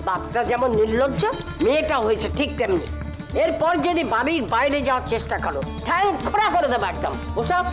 বাপটা যেমন নির্লজ্জ, মেয়েটা হয়েছে ঠিক তেমনি। এরপর যদি বাড়ির বাইরে যাওয়ার চেষ্টা করো, ঠ্যাং খোড়া করে দেবো একদম। ওসব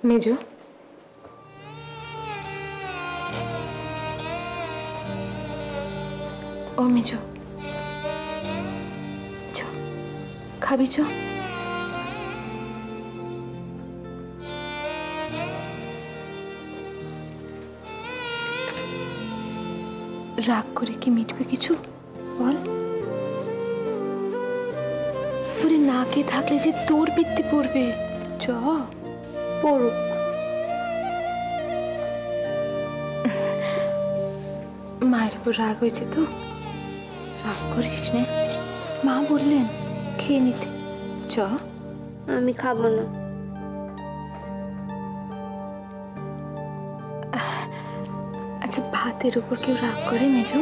মেজো, ও মেজো, চ খাবি চ। রাগ করে কি মিটবে কিছু বল? ওরে না কে থাকলে যে তোর বৃত্তি পড়বে। চ পড়ুক। মায়ের উপর রাগ হয়েছে তো? রাগ করিস না, মা বললেন খেয়ে নিতে। চ। আমি খাবো না। আচ্ছা, ভাতের উপর কেউ রাগ করে মেজো?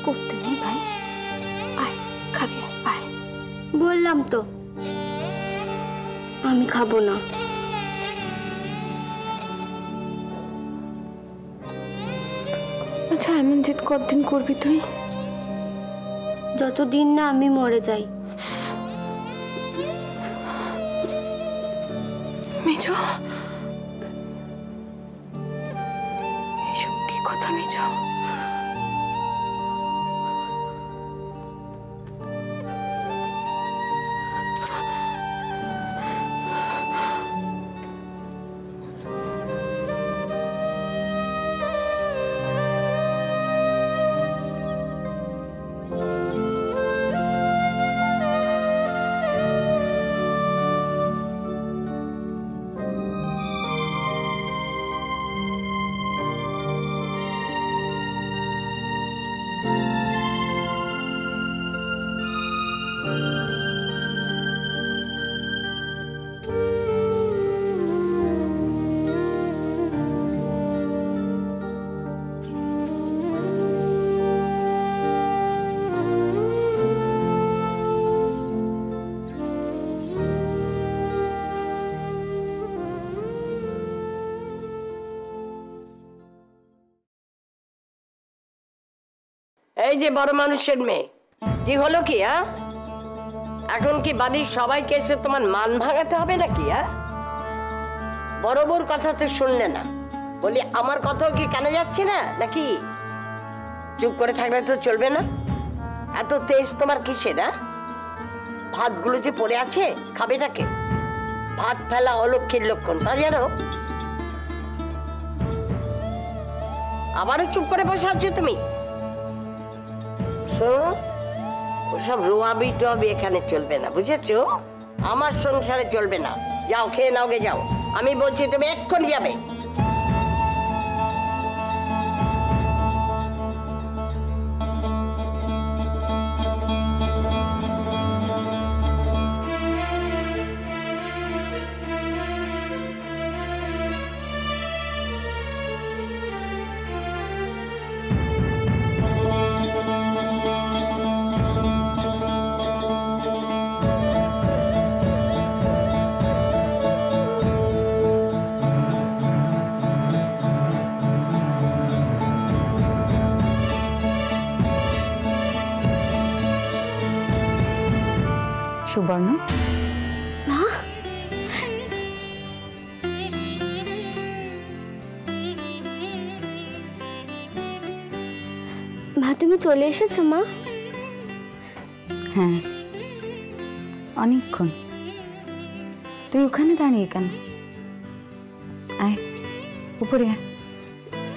করতে নেই ভাই, আয় খাবি, আয়। বললাম তো আমি খাবো না। আচ্ছা, এমন জেদ কতদিন করবি তুই? যতদিন না আমি মরে যাই। মেজো, এসব কি কথা মেজো? এই যে বড় মানুষের মেয়ে, কি হলো কি? এখন কি বাড়ির সবাইকে এসে তোমার মান ভাঙাতে হবে নাকি? বড় বউর কথা তো শুনলে না, বলি আমার কথাও কি কানে যাচ্ছে না নাকি? চুপ করে থাকলে তো চলবে না। এত তেজ তোমার কিসের? ভাতগুলো যে পড়ে আছে, খাবে নাকি? ভাত ফেলা অলক্ষীর লক্ষণ, তা জানো? আবারও চুপ করে বসে আছো তুমি। ওসব রোয়াবি টোয়াবি এখানে চলবে না, বুঝেছো? আমার সংসারে চলবে না। যাও খেয়ে নাও গে, যাও। আমি বলছি তুমি এক্ষুনি যাবে। সুবর্ণ, মা, মা তুমি চলে এসেছো? মা, হ্যাঁ অনেকক্ষণ। তুই ওখানে দাঁড়িয়ে কেন? আয় উপরে আয়।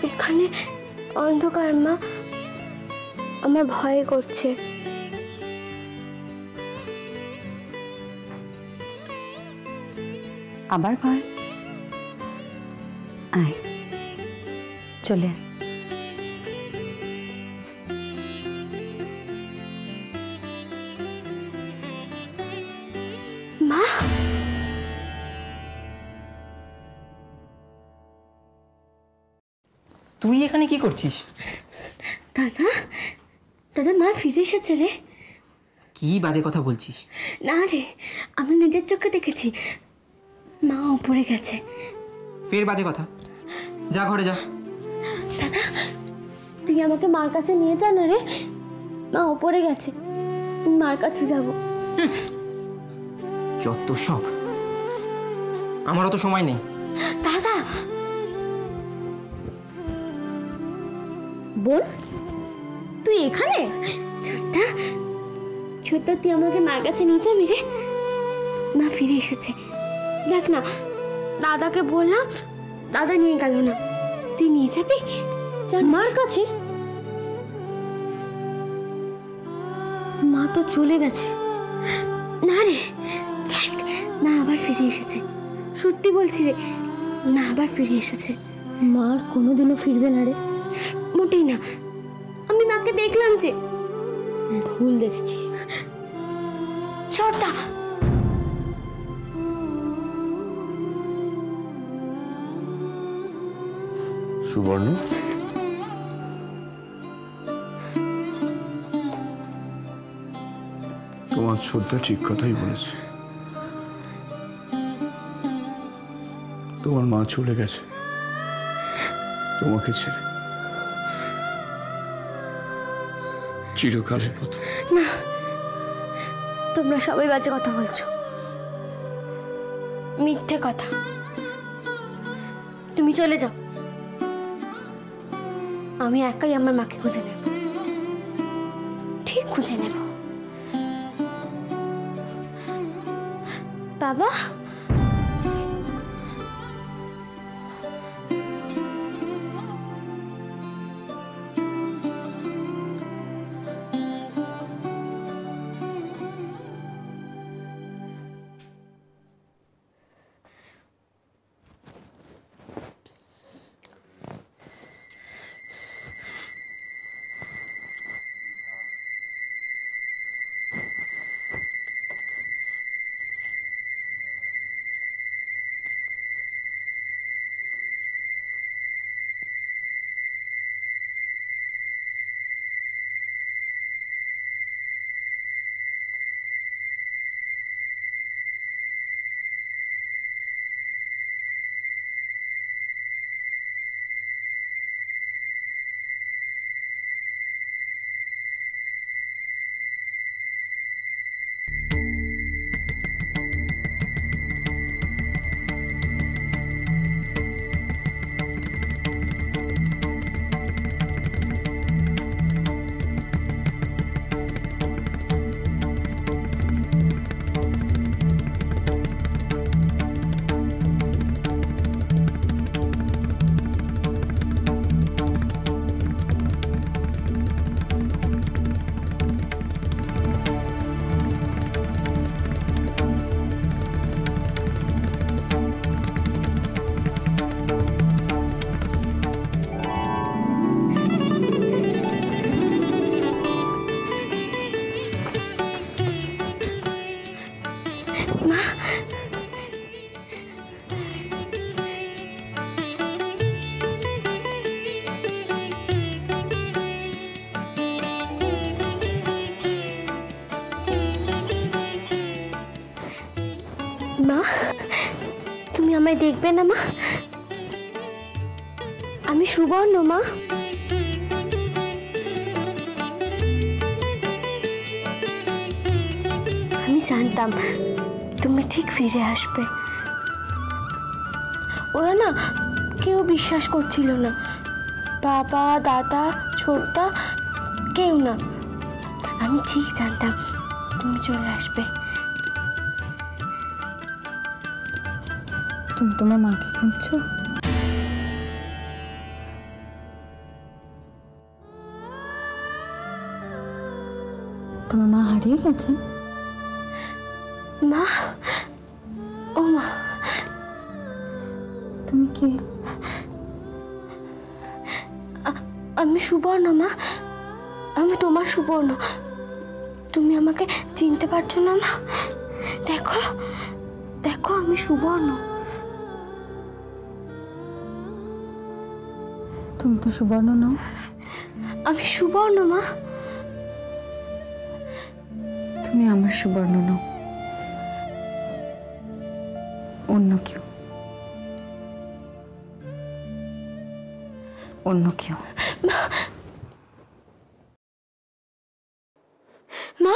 এখানে অন্ধকার মা, আমার ভয় করছে। আবার ভয়? আয়, চলে আয়। মা, তুই এখানে কি করছিস? দাদা দাদা মা ফিরে এসেছে রে। কি বাজে কথা বলছিস? না রে, আমি নিজের চোখে দেখেছি, মা উপরে গেছে। ফের বাজে কথা, যা ঘরে যা। দাদা তুই আমাকে মার কাছে নিয়ে যা না রে, মা উপরে গেছে, মার কাছে যাব। যত সব, আমার অত সময় নেই। দাদা বোন, তুই এখানে? ছোট্টা ছোট্টা, তুই আমাকে মার কাছে নিয়ে যাবি রে? মা ফিরে এসেছে, দেখ না। দাদাকে বললাম, দাদা নিয়ে গেল না। তুই নিয়ে যাবি মার কাছে? মা তো চলে গেছে। না রে, দেখ না, আবার ফিরে এসেছে। সত্যি বলছি রে, না আবার ফিরে এসেছে। মার কোনোদিনও ফিরবে না রে, মোটেই না। আমি মাকে দেখলাম যে। ভুল দেখেছি ছোট্টা। সুবর্ণ, তোমার ছোটটা ঠিক কথাই বলেছে। তোমার মা চলে গেছে তোমাকে ছেড়ে, চিরকালের মতো। না, তোমরা সবাই বাজে কথা বলছো, মিথ্যে কথা। তুমি চলে যাও, আমি একাই আমার মাকে খুঁজে নেব, ঠিক খুঁজে নেব। বাবা, মা তুমি আমায় দেখবে না মা? আমি সুবর্ণ মা। আমি জানতাম তুমি ঠিক ফিরে আসবে। ওরা না কেউ বিশ্বাস করছিল না, বাবা দাদা ছোটদা কেউ না। আমি ঠিক জানতাম তুমি চলে আসবে। তুমি তোমার মাকে খুঁজছো? তোমার মা হারিয়ে গেছেন? মা, ও মা, তুমি কে? আমি সুবর্ণ মা, আমি তোমার সুবর্ণ। তুমি আমাকে চিনতে পারছো না মা? দেখো দেখো, আমি সুবর্ণ। তুমি তো সুবর্ণ নও। আমি সুবর্ণ মা। তুমি আমার সুবর্ণ নও, অন্য কেউ, অন্য কেউ। মা,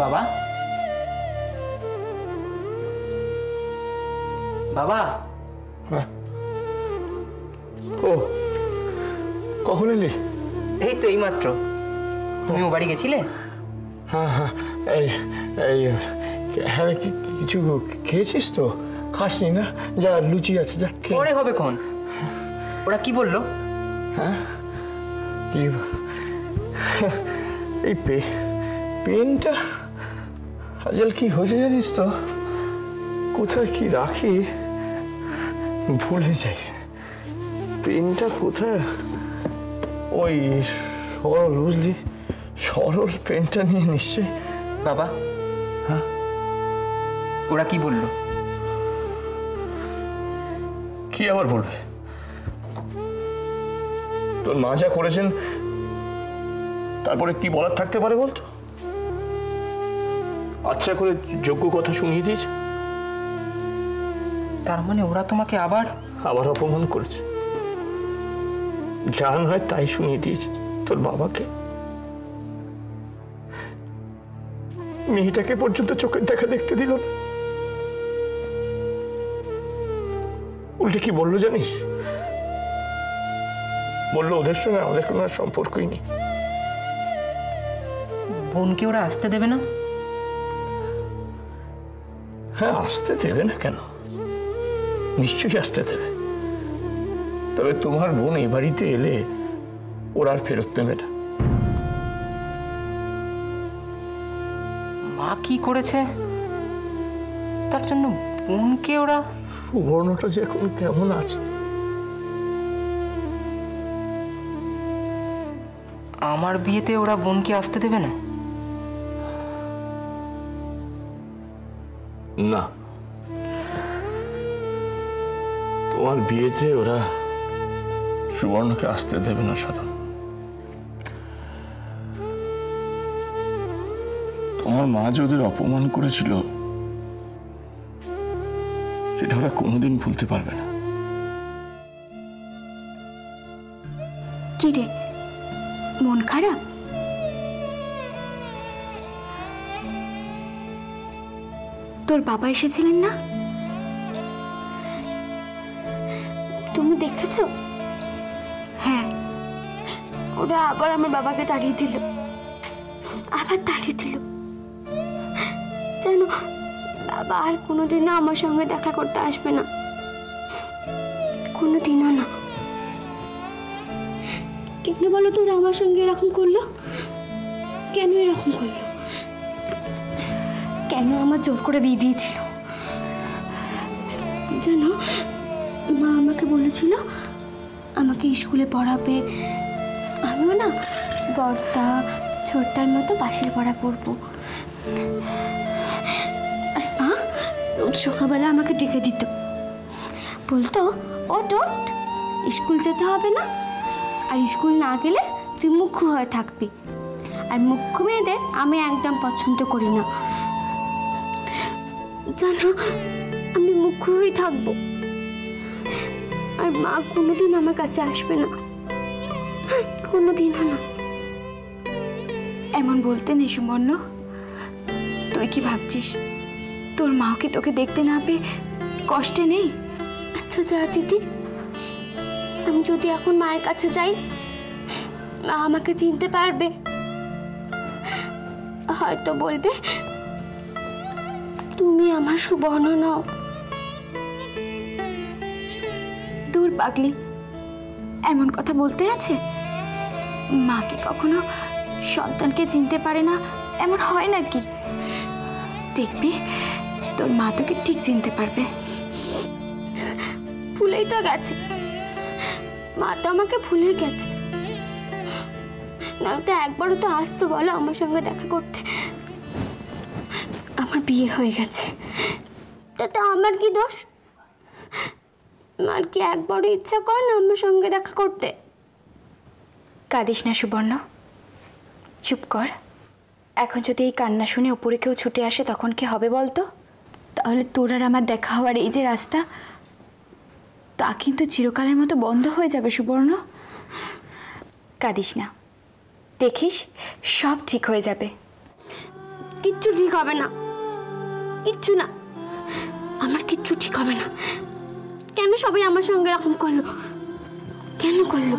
বাবা, বাবা, ও কখন এলি? এই তো এইমাত্র। তুমি ও বাড়ি গেছিলে? হ্যাঁ হ্যাঁ, এই এই হ্যাঁ, কিছু খেয়েছিস তো? খাসনি না? যা, লুচি আছে, যা খেয়ে। পরে হবে কোন? ওরা কি বললো? হ্যাঁ, কি এই পেনটা আজকাল কি হয়েছে জানিস তো? কোথায় কি রাখি ভুলে যাই। পেনটা কোথায়? ওই সরল, বুঝলি, সরল পেনটা নিয়ে নিশ্চয়ই। বাবা, হ্যাঁ, ওরা কি বললো? কি আবার বলবে? তোর মা যা করেছেন তারপরে কি বলার থাকতে পারে বলতো? আচ্ছা করে যোগ্য কথা শুনিয়ে দিয়েছে, তার মানে ওরা তোমাকে আবার অপমান করেছে। যা নয় তাই শুনিয়ে দিয়েছে তোর বাবাকে। মেয়েটাকে পর্যন্ত চোখের দেখা দেখতে দিল না। উল্টে কি বললো জানিস? বললো ওদের সঙ্গে আমাদের কোনো সম্পর্কই নেই। বোনকে ওরা আসতে দেবে না? হ্যাঁ, আসতে দেবে না কেন? নিশ্চয়ই আসতে দেবে। তবে তোমার বোন এ বাড়িতে এলে ওরা আর ফেরত নেবে না। মা কি করেছে তার জন্য বোনকে ওরা? সুবর্ণটা যে এখন কেমন আছে? আমার বিয়েতে ওরা বোনকে আসতে দেবে না? না, তোমার বিয়েতে ওরা সুবর্ণকে আসতে দেবে না সাধন। তোমার মা যে ওদের অপমান করেছিল সেটা ওরা কোনোদিন ভুলতে পারবে না। কি রে, মন খারাপ? তোর বাবা এসেছিলেন না? তুমি দেখেছো? হ্যাঁ, ওরা আবার আমার বাবাকে তাড়িয়ে দিল, আবার তাড়িয়ে দিল। জানো, বাবা আর কোনোদিনও আমার সঙ্গে দেখা করতে আসবে না, কোনোদিনও না। কেন বলো তো ওরা আমার সঙ্গে এরকম করলো? কেন এরকম করলো? কেন আমার জোর করে বিয়ে দিয়েছিল? জানো, মা আমাকে বলেছিল আমাকে স্কুলে পড়াবে, আমিও না বর্দা ছোট্টার মতো বাঁশির পড়া পড়বো। আর মা রোজ সকালবেলা আমাকে ডেকে দিত, বলতো ও টোট স্কুল যেতে হবে না, আর স্কুল না গেলে তুই মুখ্য হয়ে থাকবি, আর মুখ্য মেয়েদের আমি একদম পছন্দ করি না। জানো, আমি মুখ্য হয়ে থাকবো, আর মা কোনোদিন আমার কাছে আসবে না, কোনোদিনও না। এমন বলতে নেই সুবর্ণ, তুই কি ভাবছিস তোর মাও কি তোকে দেখতে না পেয়ে কষ্টে নেই? আচ্ছা যা দিদি, আমি যদি এখন মায়ের কাছে যাই, মা আমাকে চিনতে পারবে, হয়তো বলবে তুমি আমার সুবর্ণ নও। দূর পাগলি, এমন কথা বলতে আছে? মা কি কখনো সন্তানকে চিনতে পারে না, এমন হয় নাকি? দেখবি তোর মা তোকে ঠিক চিনতে পারবে। ভুলেই তো গেছে, মা তো আমাকে ভুলে গেছে, নয়তো একবারও তো আসতো বলো আমার সঙ্গে দেখা করতে। আমার বিয়ে হয়ে গেছে, তাতে আমার কি দোষ? মার কি একবারও ইচ্ছা করে না আমার সঙ্গে দেখা করতে? কাঁদিস না সুবর্ণ, চুপ কর। এখন যদি এই কান্না শুনে উপরে কেউ ছুটে আসে তখন কি হবে বলতো? তাহলে তোর আর আমার দেখা হওয়ার এই যে রাস্তা, তা কিন্তু চিরকালের মতো বন্ধ হয়ে যাবে সুবর্ণ। কাঁদিস না, দেখিস সব ঠিক হয়ে যাবে। কিচ্ছু ঠিক হবে না, কিচ্ছু না, আমার কিচ্ছু ঠিক হবে না। কেন সবাই আমার সঙ্গে এরকম করলো? কেন করলো?